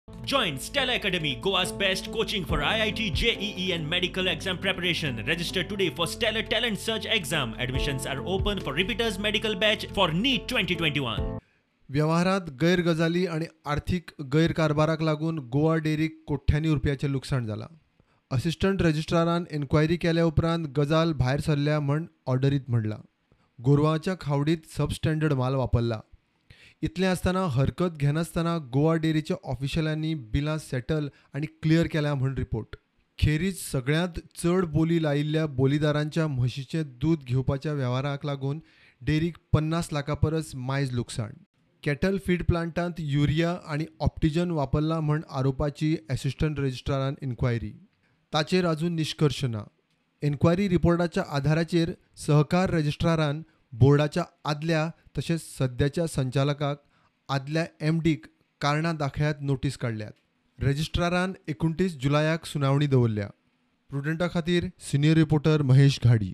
Join Stella Academy, Goa's best coaching for IIT, JEE and medical exam preparation. Register today for Stellar Talent Search exam. Admissions are open for repeaters medical batch for NEET 2021. व्यवहारात गैरगजाली आणि आर्थिक गैरकारभाराक लागून गोवा डेअरीक कोट्यांनी रुपयाचें लुकसाण जालां. Assistant रजिस्ट्रारान enquiry केल्या उपरांत गजाल भायर सरल्या म्हण ऑर्डरीत म्हणलां. गोरवांच्या खावडीत सबस्टँडर्ड माल वापरला. इतलें आसतना हरकत घेनासतना गोवा डेअरीच्या ऑफिशियलांनी बिलां सेटल आनी क्लियर केल्या म्हण रिपोर्ट. खेरीज सगळ्यांत चड बोली लायिल्ल्या बोलीदारांच्या म्हशीचें दूद घेवपाच्या वेव्हाराक लागून डेअरीक 50 लाखां परस मायज लुकसाण. कॅटल फीड प्लांटांत युरिया आनी ऑप्टिजन वापरला म्हण आरोपाची असिस्टंट रजिस्ट्रारान इन्क्वायरी. ताचेर अजून निश्कर्श ना. एन्क्वायरी रिपोर्टाच्या आधाराचेर सहकार रजिस्ट्रारान बोर्डाच्या आदल्या तशेंच सद्याच्या संचालकाक आदल्या MDक कारणां दाखयात नोटीस काडल्यात. रजिस्ट्रारान 29 जुलयाक सुनावणी दवरल्या. प्रुडंटा खातीर सिनियर रिपोर्टर महेश घाडी.